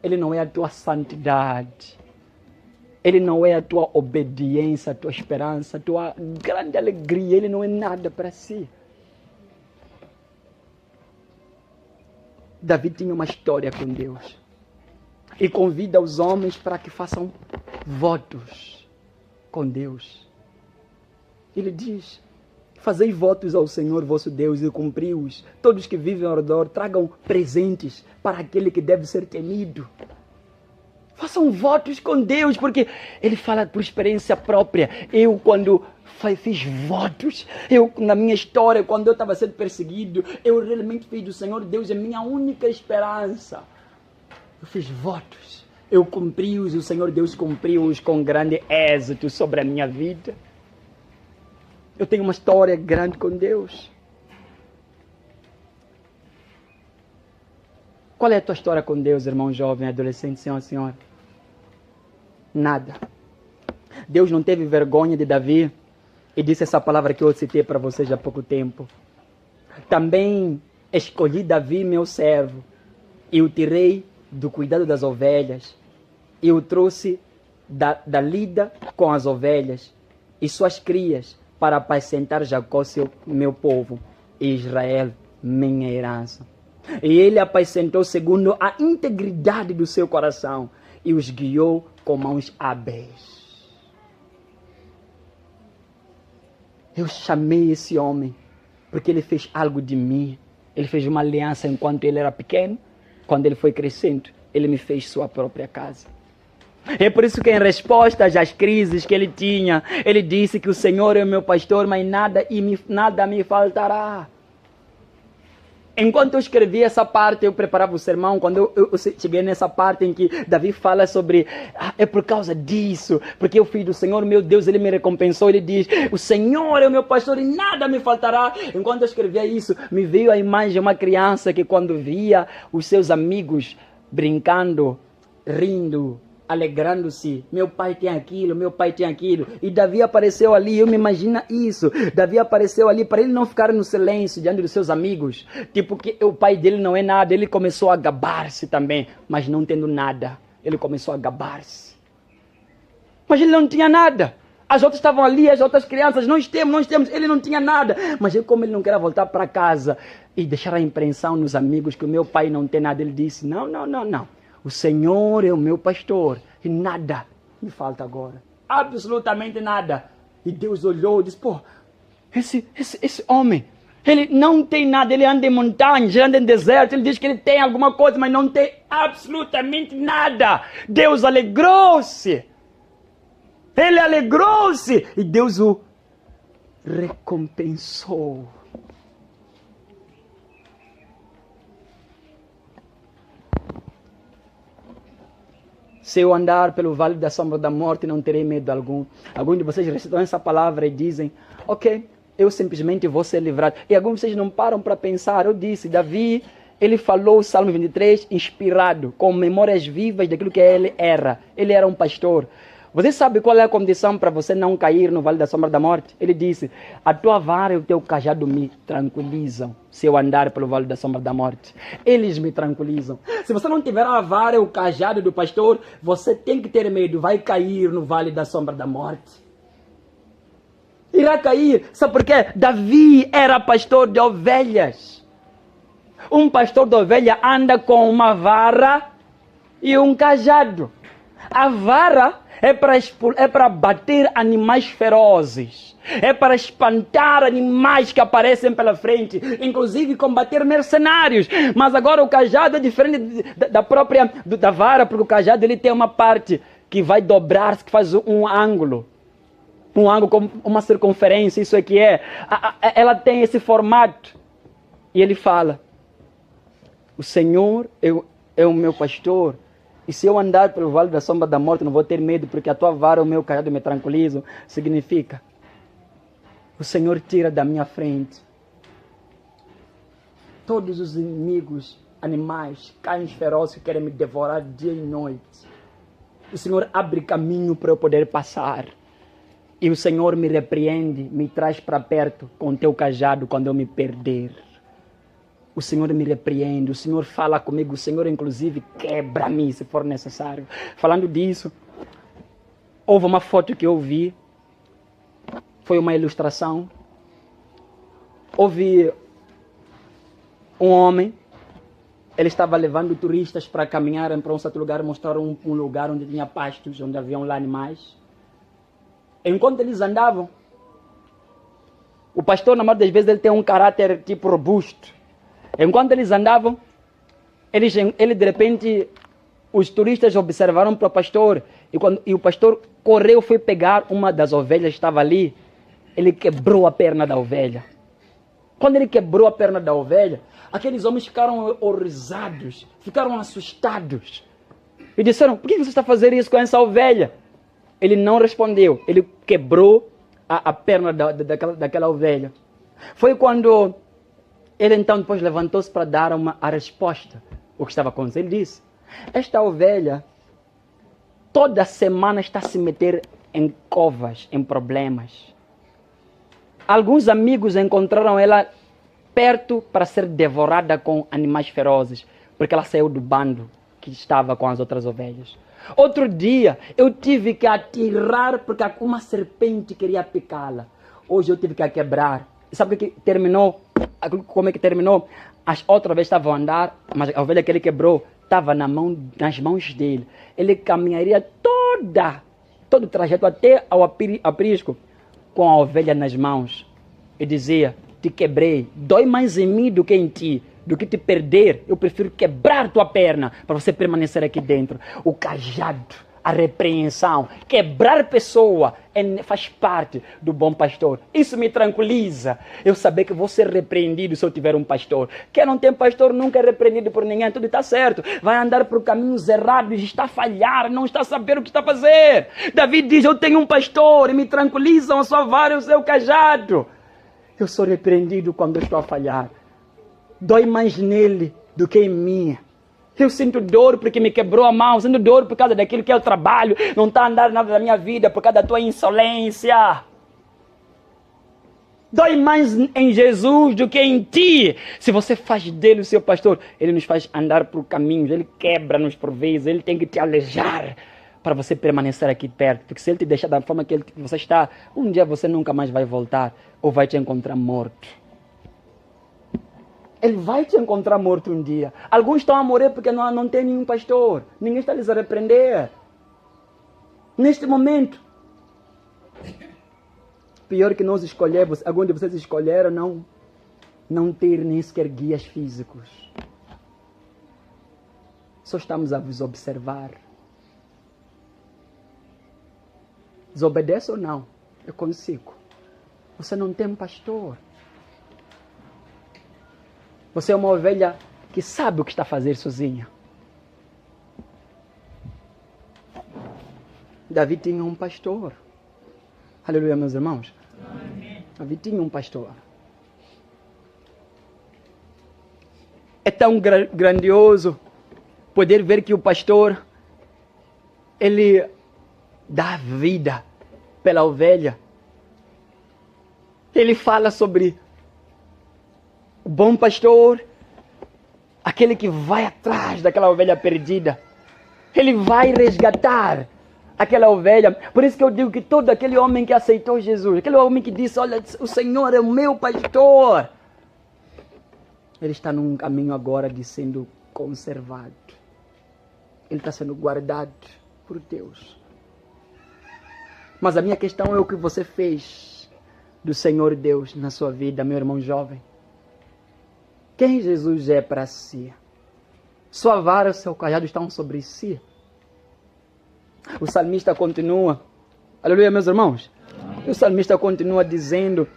Ele não é a tua santidade. Ele não é a tua obediência, a tua esperança, a tua grande alegria. Ele não é nada para si. Davi tinha uma história com Deus. E convida os homens para que façam votos com Deus. Ele diz, fazei votos ao Senhor vosso Deus e cumpri-os. Todos que vivem ao redor tragam presentes para aquele que deve ser temido. Façam votos com Deus, porque ele fala por experiência própria. Eu, quando fiz votos, na minha história, quando eu estava sendo perseguido, eu realmente fiz do Senhor Deus a minha única esperança. Eu fiz votos, eu cumpri-os, o Senhor Deus cumpriu-os com grande êxito sobre a minha vida. Eu tenho uma história grande com Deus. Qual é a tua história com Deus, irmão jovem, adolescente, senhor, senhora? Nada. Deus não teve vergonha de Davi e disse essa palavra que eu citei para vocês há pouco tempo. Também escolhi Davi, meu servo, e o tirei do cuidado das ovelhas, e o trouxe da lida com as ovelhas e suas crias para apacentar Jacó, meu povo, e Israel, minha herança. E ele apacentou segundo a integridade do seu coração e os guiou com mãos hábeis. Eu chamei esse homem porque ele fez algo de mim. Ele fez uma aliança enquanto ele era pequeno. Quando ele foi crescendo, ele me fez sua própria casa. É por isso que em resposta às crises que ele tinha, ele disse que o Senhor é o meu pastor, mas nada me faltará. Enquanto eu escrevi essa parte, eu preparava o sermão, quando eu cheguei nessa parte em que Davi fala sobre, é por causa disso, porque eu fiz do Senhor, meu Deus, ele me recompensou, ele diz, o Senhor é o meu pastor e nada me faltará. Enquanto eu escrevia isso, me veio a imagem de uma criança que quando via os seus amigos brincando, rindo, alegrando-se, meu pai tem aquilo, meu pai tem aquilo, e Davi apareceu ali, eu me imagino isso, Davi apareceu ali para ele não ficar no silêncio diante dos seus amigos, tipo que o pai dele não é nada, ele começou a gabar-se também, mas não tendo nada, ele começou a gabar-se, mas ele não tinha nada, as outras estavam ali, as outras crianças, nós temos, ele não tinha nada, mas como ele não queria voltar para casa e deixar a impressão nos amigos que o meu pai não tem nada, ele disse, não, o Senhor é o meu pastor e nada me falta agora. Absolutamente nada. E Deus olhou e disse, esse homem, ele não tem nada, ele anda em montanhas, ele anda em deserto, ele diz que ele tem alguma coisa, mas não tem absolutamente nada. Deus alegrou-se. Ele alegrou-se e Deus o recompensou. Se eu andar pelo vale da sombra da morte, não terei medo algum. Alguns de vocês recitam essa palavra e dizem, ok, eu simplesmente vou ser livrado. E alguns de vocês não param para pensar. Eu disse, Davi, ele falou o Salmo 23 inspirado, com memórias vivas daquilo que ele era. Ele era um pastor. Você sabe qual é a condição para você não cair no vale da sombra da morte? Ele disse, a tua vara e o teu cajado me tranquilizam se eu andar pelo vale da sombra da morte. Eles me tranquilizam. Se você não tiver a vara e o cajado do pastor, você tem que ter medo, vai cair no vale da sombra da morte. Irá cair. Sabe por quê? Davi era pastor de ovelhas. Um pastor de ovelha anda com uma vara e um cajado. A vara é para bater animais ferozes. É para espantar animais que aparecem pela frente. Inclusive combater mercenários. Mas agora o cajado é diferente da vara, porque o cajado ele tem uma parte que vai dobrar-se, que faz um ângulo. Um ângulo com uma circunferência, isso aqui é. Ela tem esse formato. E ele fala, o Senhor é o meu pastor. E se eu andar pelo vale da sombra da morte, não vou ter medo, porque a tua vara e o meu cajado me tranquilizam. Significa, o Senhor tira da minha frente todos os inimigos, animais, cães ferozes que querem me devorar dia e noite. O Senhor abre caminho para eu poder passar. E o Senhor me repreende, me traz para perto com o teu cajado quando eu me perder. O Senhor me repreende, o Senhor fala comigo, o Senhor inclusive quebra-me se for necessário. Falando disso, houve uma foto que eu vi, foi uma ilustração. Houve um homem, ele estava levando turistas para caminharem para um certo lugar, mostraram um lugar onde tinha pastos, onde haviam lá animais. Enquanto eles andavam, o pastor, na maioria das vezes, ele tem um caráter tipo robusto. Enquanto eles andavam, ele de repente, os turistas observaram para o pastor, e o pastor correu, foi pegar uma das ovelhas que estava ali, ele quebrou a perna da ovelha. Quando ele quebrou a perna da ovelha, aqueles homens ficaram horrorizados, ficaram assustados. E disseram, por que você está fazendo isso com essa ovelha? Ele não respondeu, ele quebrou a perna daquela ovelha. Foi quando ele então depois levantou-se para dar a resposta, o que estava acontecendo. Ele disse, esta ovelha toda semana está a se meter em covas, em problemas. Alguns amigos encontraram ela perto para ser devorada com animais ferozes, porque ela saiu do bando que estava com as outras ovelhas. Outro dia, eu tive que atirar porque uma serpente queria picá-la. Hoje eu tive que a quebrar. E sabe o que terminou? Como é que terminou? As outras ovelhas estavam a andar, mas a ovelha que ele quebrou estava nas mãos dele. Ele caminharia todo o trajeto até ao aprisco com a ovelha nas mãos. E dizia, te quebrei, dói mais em mim do que em ti. Do que te perder, eu prefiro quebrar tua perna para você permanecer aqui dentro. O cajado, a repreensão, quebrar pessoa faz parte do bom pastor. Isso me tranquiliza. Eu saber que vou ser repreendido se eu tiver um pastor. Quem não tem pastor nunca é repreendido por ninguém, tudo está certo. Vai andar por caminhos errados, está a falhar, não está a saber o que está a fazer. Davi diz, eu tenho um pastor e me tranquilizam a sua vara e o seu cajado. Eu sou repreendido quando eu estou a falhar. Dói mais nele do que em mim. Eu sinto dor porque me quebrou a mão, sinto dor por causa daquilo que é o trabalho, não está a andar nada da minha vida por causa da tua insolência. Dói mais em Jesus do que em ti. Se você faz dele o seu pastor, ele nos faz andar por caminhos, ele quebra-nos por vezes, ele tem que te alejar para você permanecer aqui perto. Porque se ele te deixar da forma que você está, um dia você nunca mais vai voltar ou vai te encontrar morto. Ele vai te encontrar morto um dia. Alguns estão a morrer porque não tem nenhum pastor. Ninguém está lhes a repreender. Neste momento. Pior que nós escolhemos, alguns de vocês escolheram não ter nem sequer guias físicos. Só estamos a vos observar. Desobedece ou não? Eu consigo. Você não tem pastor. Você é uma ovelha que sabe o que está a fazer sozinha. Davi tinha um pastor. Aleluia, meus irmãos. Amém. Havia tinha um pastor. É tão grandioso poder ver que o pastor, ele dá vida pela ovelha. Ele fala sobre o bom pastor, aquele que vai atrás daquela ovelha perdida. Ele vai resgatar aquela ovelha. Por isso que eu digo que todo aquele homem que aceitou Jesus, aquele homem que disse, olha, o Senhor é o meu pastor, ele está num caminho agora de sendo conservado. Ele está sendo guardado por Deus. Mas a minha questão é o que você fez do Senhor Deus na sua vida, meu irmão jovem. Quem Jesus é para si? Sua vara e seu cajado estão sobre si. O salmista continua, aleluia, meus irmãos. O salmista continua dizendo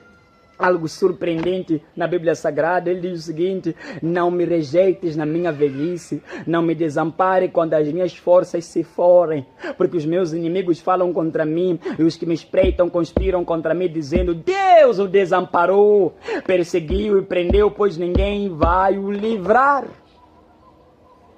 algo surpreendente na Bíblia Sagrada. Ele diz o seguinte: não me rejeites na minha velhice, não me desampare quando as minhas forças se forem, porque os meus inimigos falam contra mim e os que me espreitam conspiram contra mim, dizendo, Deus o desamparou, perseguiu e prendeu, pois ninguém vai o livrar.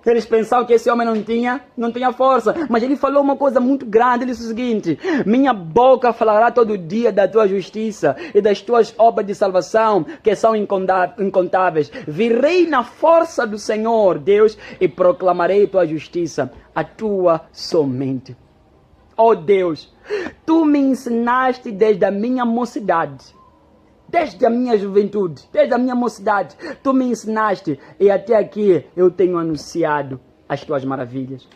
Eles pensavam que esse homem não tinha força. Mas ele falou uma coisa muito grande. Ele disse o seguinte: minha boca falará todo dia da tua justiça e das tuas obras de salvação, que são incontáveis. Virei na força do Senhor, Deus, e proclamarei tua justiça, a tua somente. Ó Deus, tu me ensinaste desde a minha mocidade. Desde a minha juventude, desde a minha mocidade, tu me ensinaste e até aqui eu tenho anunciado as tuas maravilhas.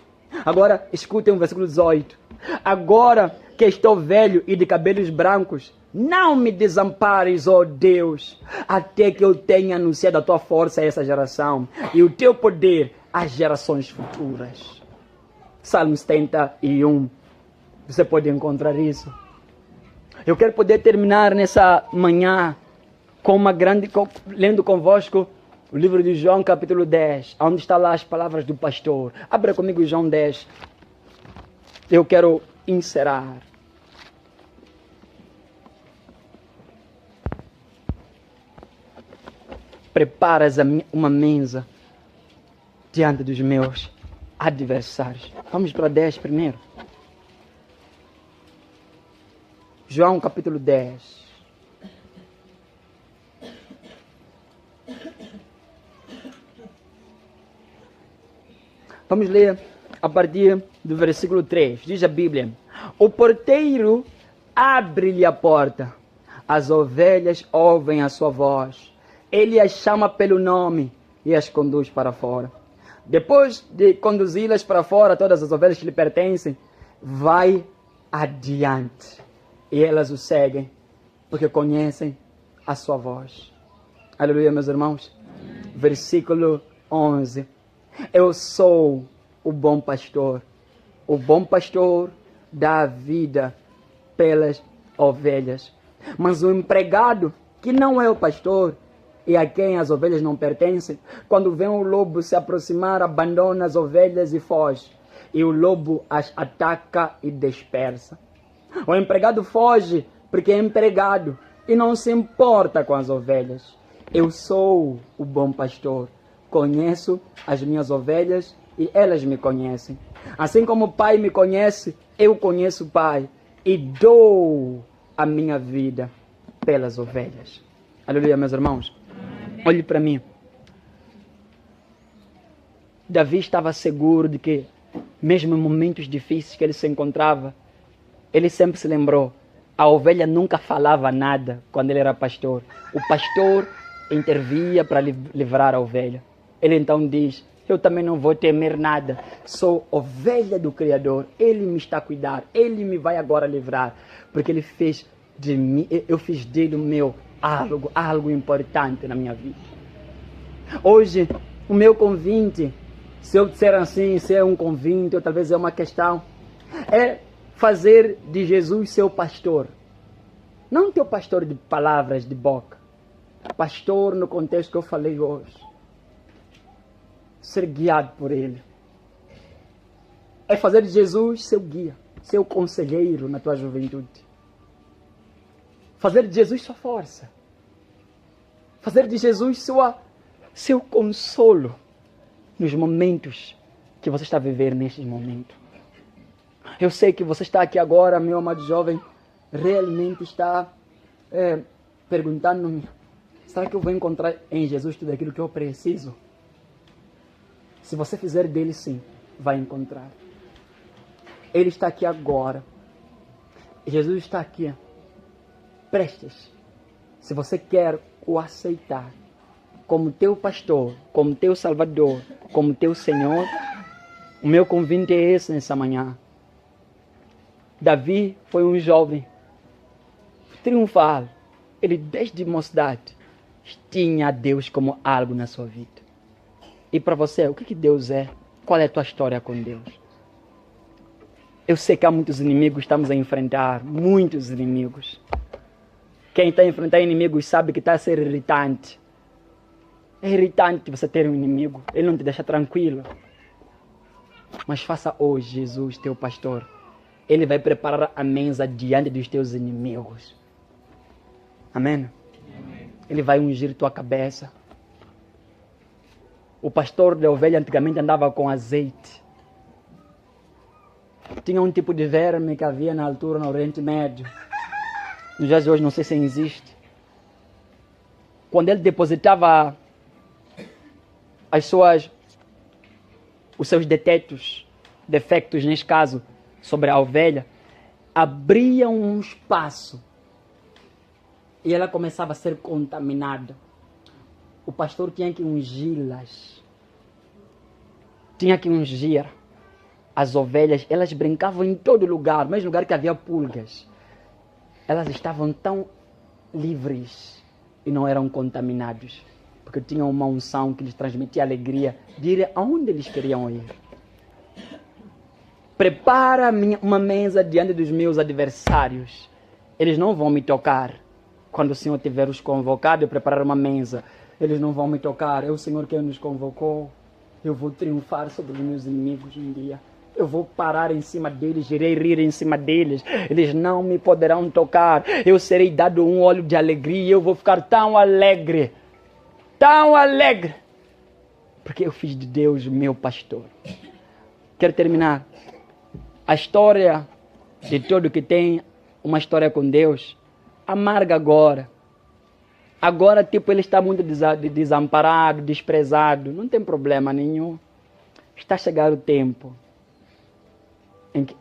Agora, escutem o versículo 18. Agora que estou velho e de cabelos brancos, não me desampares, ó Deus, até que eu tenha anunciado a tua força a essa geração e o teu poder às gerações futuras. Salmo 71. Você pode encontrar isso. Eu quero poder terminar nessa manhã lendo convosco o livro de João, capítulo 10, onde está lá as palavras do pastor. Abra comigo João 10. Eu quero encerrar. Preparas uma mesa diante dos meus adversários. Vamos para 10 primeiro. João capítulo 10. Vamos ler a partir do versículo 3. Diz a Bíblia: o porteiro abre-lhe a porta. As ovelhas ouvem a sua voz. Ele as chama pelo nome e as conduz para fora. Depois de conduzi-las para fora, todas as ovelhas que lhe pertencem, vai adiante. E elas o seguem, porque conhecem a sua voz. Aleluia, meus irmãos. Versículo 11. Eu sou o bom pastor. O bom pastor dá a vida pelas ovelhas. Mas o empregado, que não é o pastor, e a quem as ovelhas não pertencem, quando vê um lobo se aproximar, abandona as ovelhas e foge. E o lobo as ataca e dispersa. O empregado foge porque é empregado e não se importa com as ovelhas. Eu sou o bom pastor. Conheço as minhas ovelhas e elas me conhecem. Assim como o Pai me conhece, eu conheço o Pai e dou a minha vida pelas ovelhas. Aleluia, meus irmãos. Olhe para mim. Davi estava seguro de que, mesmo em momentos difíceis que ele se encontrava, ele sempre se lembrou, a ovelha nunca falava nada quando ele era pastor. O pastor intervia para livrar a ovelha. Ele então diz, eu também não vou temer nada. Sou ovelha do Criador. Ele me está a cuidar. Ele me vai agora livrar. Porque ele fez de mim, eu fiz dele o meu algo importante na minha vida. Hoje, o meu convite, se eu disser assim, se é um convite ou talvez é uma questão, é fazer de Jesus seu pastor. Não teu pastor de palavras, de boca. Pastor no contexto que eu falei hoje. Ser guiado por Ele. É fazer de Jesus seu guia, seu conselheiro na tua juventude. Fazer de Jesus sua força. Fazer de Jesus seu consolo nos momentos que você está a viver neste momento. Eu sei que você está aqui agora, meu amado jovem, realmente está perguntando-me, será que eu vou encontrar em Jesus tudo aquilo que eu preciso? Se você fizer dele, sim, vai encontrar. Ele está aqui agora. Jesus está aqui, prestes. Se você quer o aceitar como teu pastor, como teu salvador, como teu Senhor, o meu convite é esse nessa manhã. Davi foi um jovem triunfal. Ele, desde mocidade, tinha Deus como algo na sua vida. E para você, o que Deus é? Qual é a tua história com Deus? Eu sei que há muitos inimigos que estamos a enfrentar, muitos inimigos. Quem está a enfrentar inimigos sabe que está a ser irritante. É irritante você ter um inimigo, ele não te deixa tranquilo. Mas faça hoje Jesus, teu pastor. Ele vai preparar a mesa diante dos teus inimigos. Amém? Ele vai ungir tua cabeça. O pastor de ovelha antigamente andava com azeite. Tinha um tipo de verme que havia na altura no Oriente Médio. Nos dias de hoje não sei se existe. Quando ele depositava os seus defectos neste caso, sobre a ovelha, abria um espaço e ela começava a ser contaminada. O pastor tinha que ungí-las. Tinha que ungir as ovelhas. Elas brincavam em todo lugar, mesmo lugar que havia pulgas. Elas estavam tão livres e não eram contaminados, porque tinham uma unção que lhes transmitia alegria de ir aonde eles queriam ir. Prepara uma mesa diante dos meus adversários. Eles não vão me tocar. Quando o Senhor tiver os convocado e preparar uma mesa, eles não vão me tocar. É o Senhor quem nos convocou. Eu vou triunfar sobre os meus inimigos um dia. Eu vou parar em cima deles, irei rir em cima deles. Eles não me poderão tocar. Eu serei dado um óleo de alegria e eu vou ficar tão alegre. Tão alegre. Porque eu fiz de Deus o meu pastor. Quero terminar. A história de todo que tem uma história com Deus, amarga agora. Agora, ele está muito desamparado, desprezado. Não tem problema nenhum. Está a chegar o tempo em que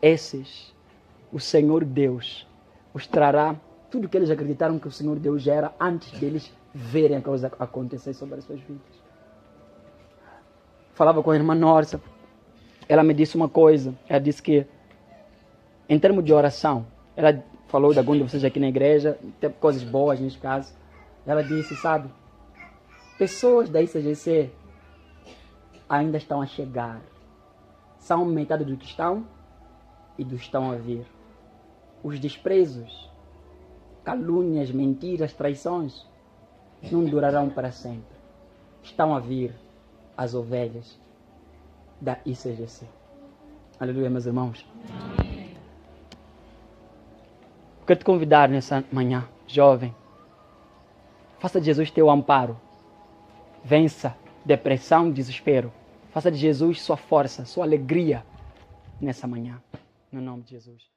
o Senhor Deus, os trará tudo que eles acreditaram que o Senhor Deus já era antes deles verem a coisa acontecer sobre as suas vidas. Falava com a irmã Norsa. Ela me disse uma coisa. Ela disse que, em termos de oração, ela falou de algum de vocês aqui na igreja, tem coisas boas neste caso. Ela disse, sabe, pessoas da ICGC ainda estão a chegar. São metade do que estão e do que estão a vir. Os desprezos, calúnias, mentiras, traições não durarão para sempre. Estão a vir as ovelhas da ICGC. Aleluia, meus irmãos. Quero te convidar nessa manhã, jovem. Faça de Jesus teu amparo. Vença depressão, desespero. Faça de Jesus sua força, sua alegria nessa manhã. No nome de Jesus.